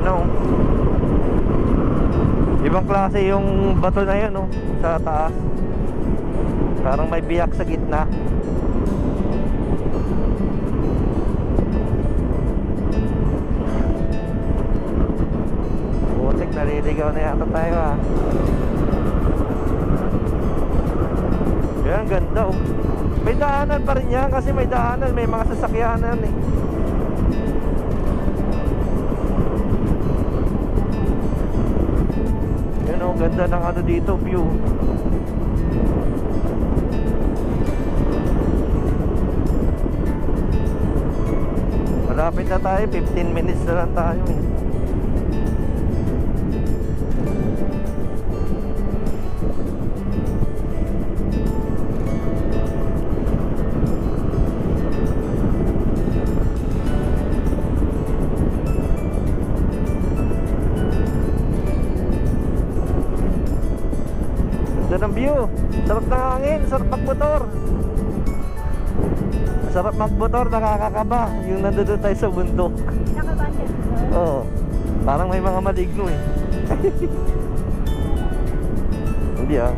Yun o. Ibang klase yung bato na yun o, sa taas. Parang may biyak sa gitna. Butik, naliligaw na yata tayo ah. Yan, ganda oh. May daanan pa rin yan kasi may daanan, may mga sasakyanan eh. Yan oh, ganda ng ano dito, view. Malapit na tayo, 15 minutes na lang tayo eh. Ganda ng view, sarap ng hangin, sarap magmotor. Sarap magmotor, nakakakaba. Yung nandun tayo sa bundok. Nakabahan ka dito? Oo, parang may mga maligno eh. Hindi ah.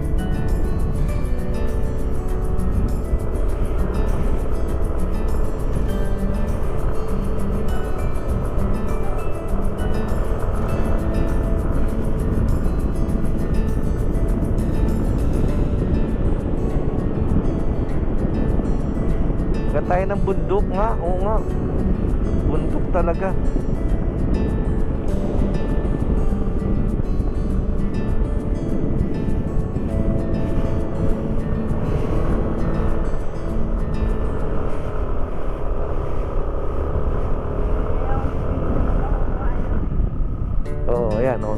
Tayo ng bundok nga, oo nga. Bundok talaga. Oo, ayan, oo.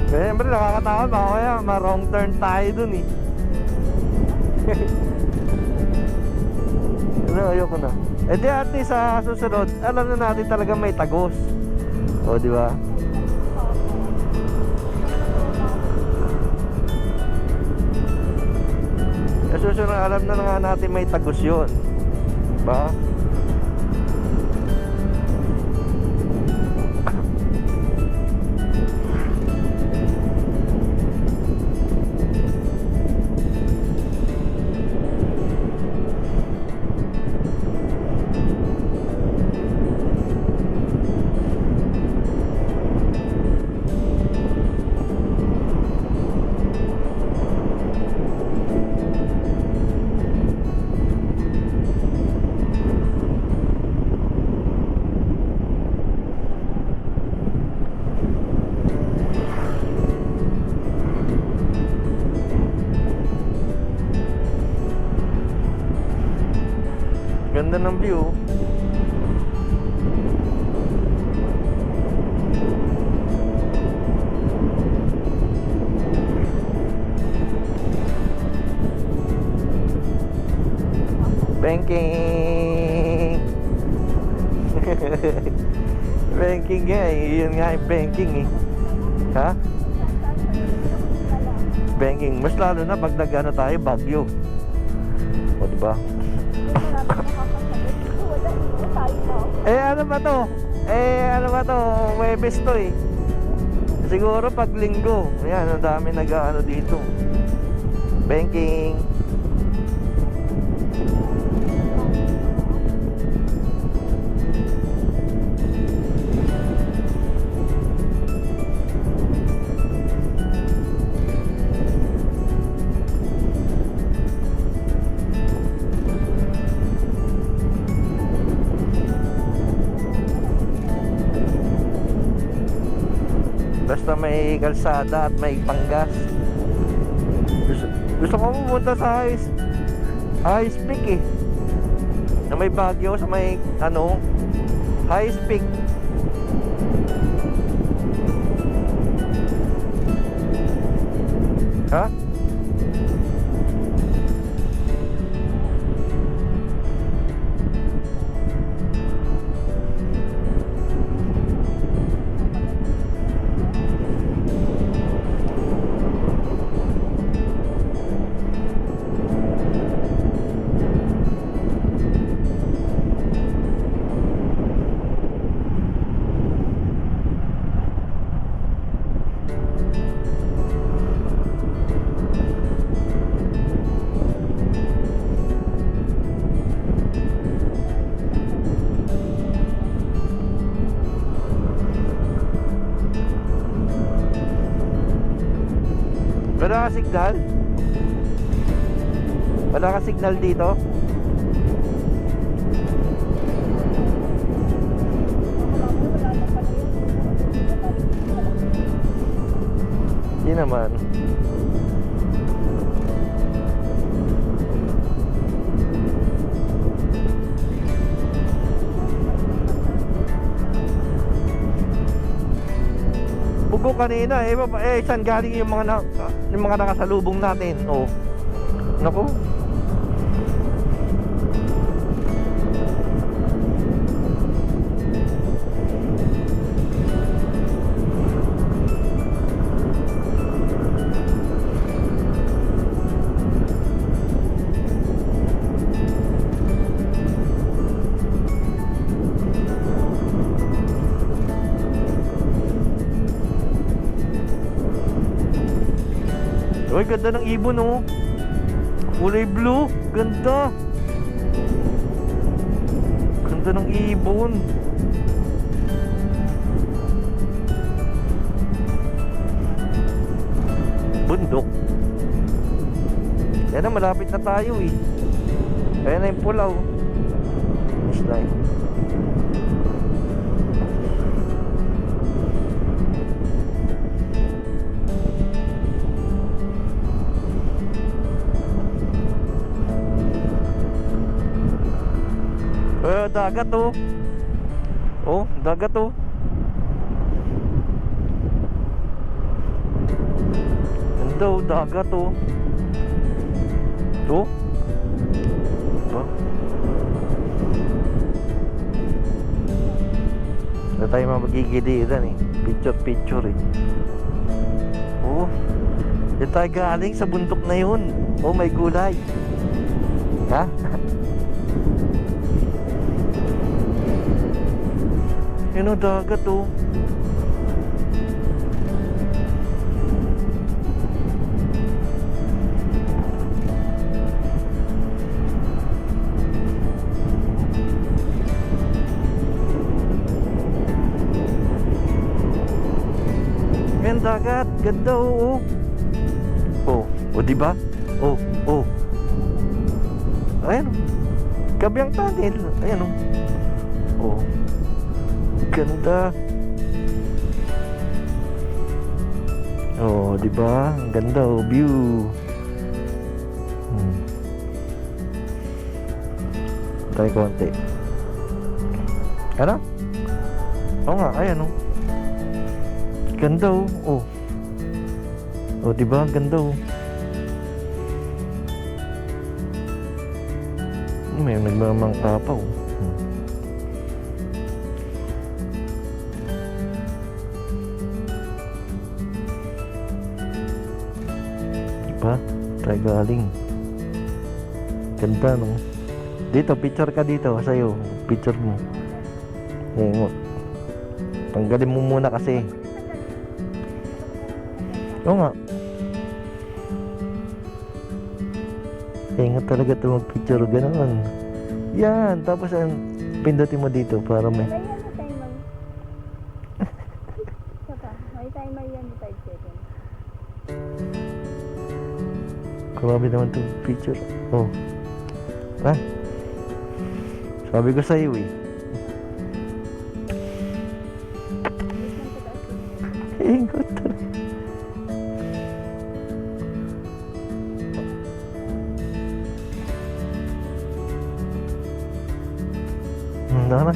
Siyempre nakakatawa, baka kaya ma-wrong turn tayo dun eh. Ano, ayoko na. Eh di ate, sa susunod, alam na natin talaga may tagos. O, di ba? Sa susunod, alam na nga natin may tagos yun. Diba? Ganda ng view. Banking. Banking nga eh. Yun nga yung banking eh. Ha? Banking. Mas lalo na pag nag-ano tayo, Baguio. O diba? Ano ba to? Ano ba to? Webes to eh. Siguro pag linggo. Ayan, ang dami nag-ano dito. Banking. Basta may kalsada at may panggas. Gusto ko pumunta sa High Peak eh. Na may Baguio sa may High Peak. Ha? Wala ka signal? Wala ka signal dito? Hindi naman. Bugo kanina saan galing yung mga nakasalubong natin? Oh. Naku. Uy, ganda ng ibon oh. Kulay blue. Ganda. Ganda ng ibon. Bundok. Yan na, malapit na tayo eh. Ayan na yung pulaw. Finish line. Dagat oh. Oh, dagat oh. Ganda oh, dagat oh. Oh. Oh. Na tayo magigiliran eh. Picture eh. Oh. Diyan tayo galing sa bundok na yun. Oh, may gulay. Ha? Yan o, dagat o. Yan dagat, ganda o. Oh, o diba? Oh, oh. Ayan o. Kabyang tunnel. Ayan o. Oh. Ganda. Oh, di ba? Ang ganda oh, view. Tayo konti. Ano? Oo nga, ayan oh. Ganda oh. Oh. Oh, di ba? Ang ganda oh. May nagmamangka pa oh. Pa, tayo galing. Ganda no. Dito, picture ka dito sa'yo. Picture mo. Yengot. Tanggalin mo muna kasi. Oo nga. Ingat talaga ito mag-picture. Ganoon. Yan. Tapos pindutin mo dito para may... May timer. Saka, may timer yan 5 seconds. Grabe naman itong picture. Oh. Ha? Sabi ko sa'yo eh. Ingot talaga. Nara.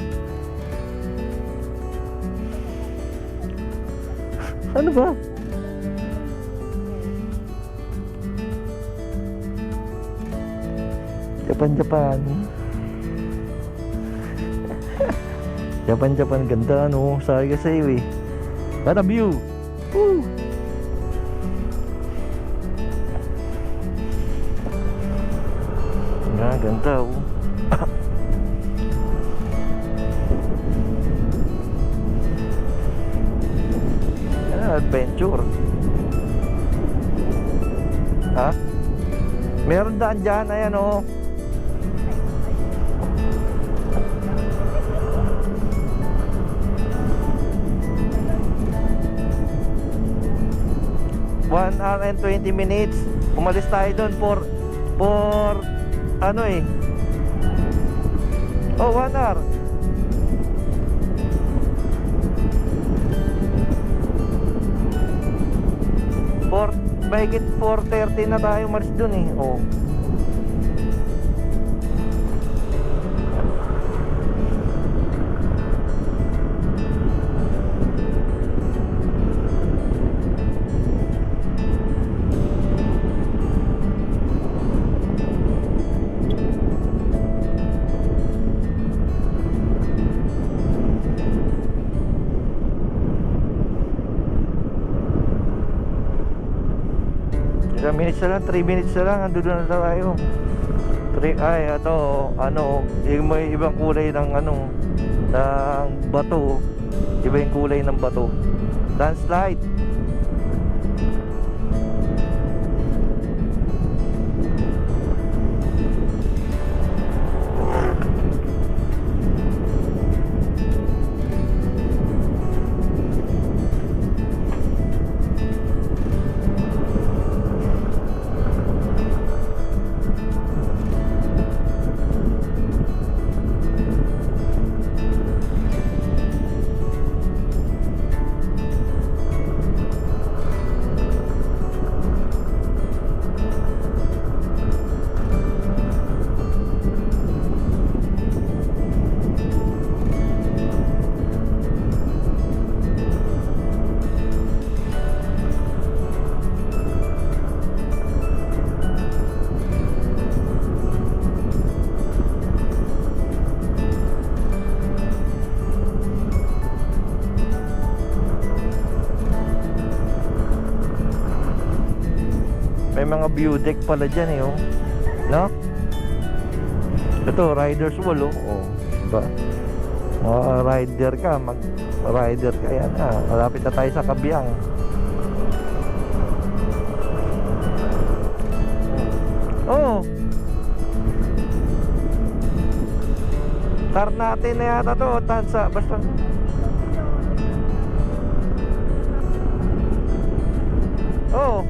Ano ba? Japan. Japan, ganda ano. Sabi ka sa'yo eh. What a view! Woo! Ganda oh. Adventure. Ha? Meron daan dyan, ayan oh. One hour and 20 minutes. Umalis tayo doon for ano eh. Oh, 1 hour. Mahigit 4:30 na tayo umalis dun eh. Oh. Ilang minutes na lang, 3 minutes na lang, andun na tayo. 3, ay, ito, ano, yung may ibang kulay ng ano, ng bato. Iba yung kulay ng bato. Landslide. May mga view deck pala dyan eh oh. No? Ito, rider's wall oh. Oh, diba? Rider ka, mag-rider ka yan ah. Malapit na tayo sa Kabyang. Oh. Tar natin na yata to, Tansa, basta. Oh.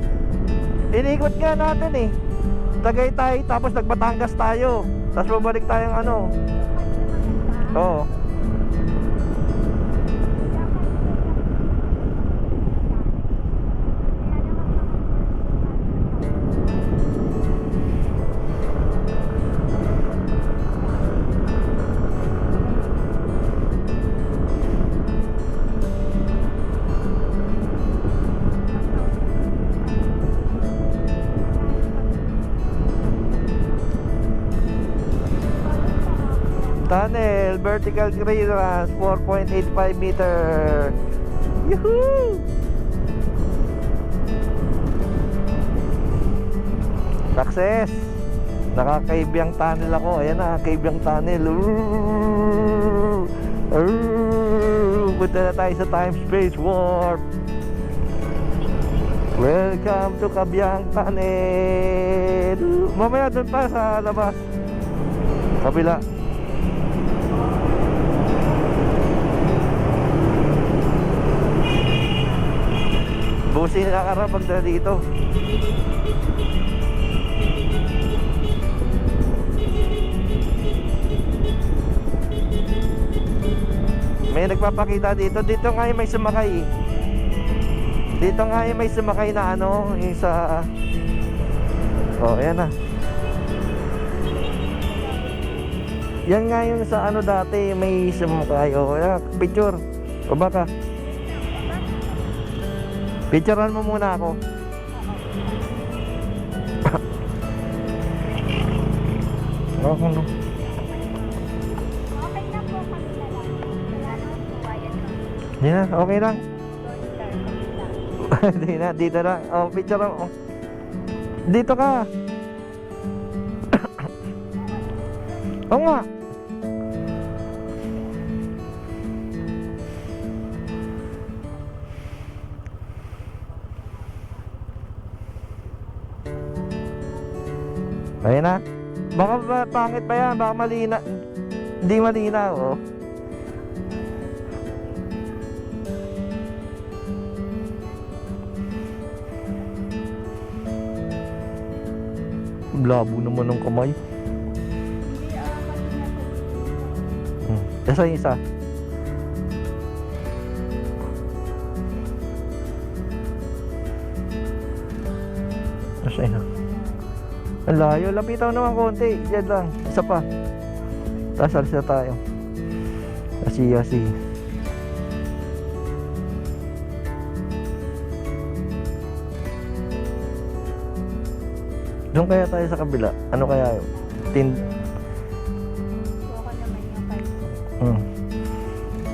Inikot nga natin eh. Tagaytay tapos nagbatangas tayo. Tapos babalik tayong ano. Oo. Tunnel, vertical clearance 4.85 meter. Yuhuu! Success! Nakakaibiyang tunnel ako. Ayan na, kaibiyang tunnel. Punta na tayo sa time space warp. Welcome to Kabyang Tunnel. Mamaya doon pa sa labas. Kabila. Busin na karapag na dito. May nagpapakita dito. Dito nga may sumakay eh. Dito nga yung may sumakay na ano, yung sa... Oh, ayan na. Yan nga yung sa ano dati, may sumakay. Oh, ayan, picture. O baka. Picturean mo muna ako. Oh, ano? Okay na po kami na lang. Salamat po. Ayan po. Hindi na, okay lang. Sorry, sir. Kami lang. Hindi na, dito na. Oh, picture mo. Dito ka. Oo nga. Ayun na. Baka pangit pa yan, baka malina. Hindi malinaw, oh. Labo naman ng kamay. Hindi, kasi nasa Isa yung isa. Kasi na. Ang layo, lapitan naman konti. Diyan lang, isa pa. Tapos alis na tayo. Asi. Doon kaya tayo sa kabila. Ano kaya yun? Suka naman yung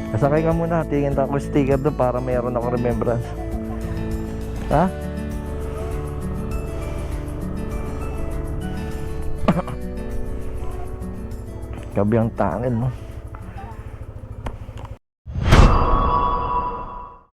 5. Kasakay ka muna. Tingin ako sticker doon para mayroon ako remembrance. Ha? Gabi ang tangin, no?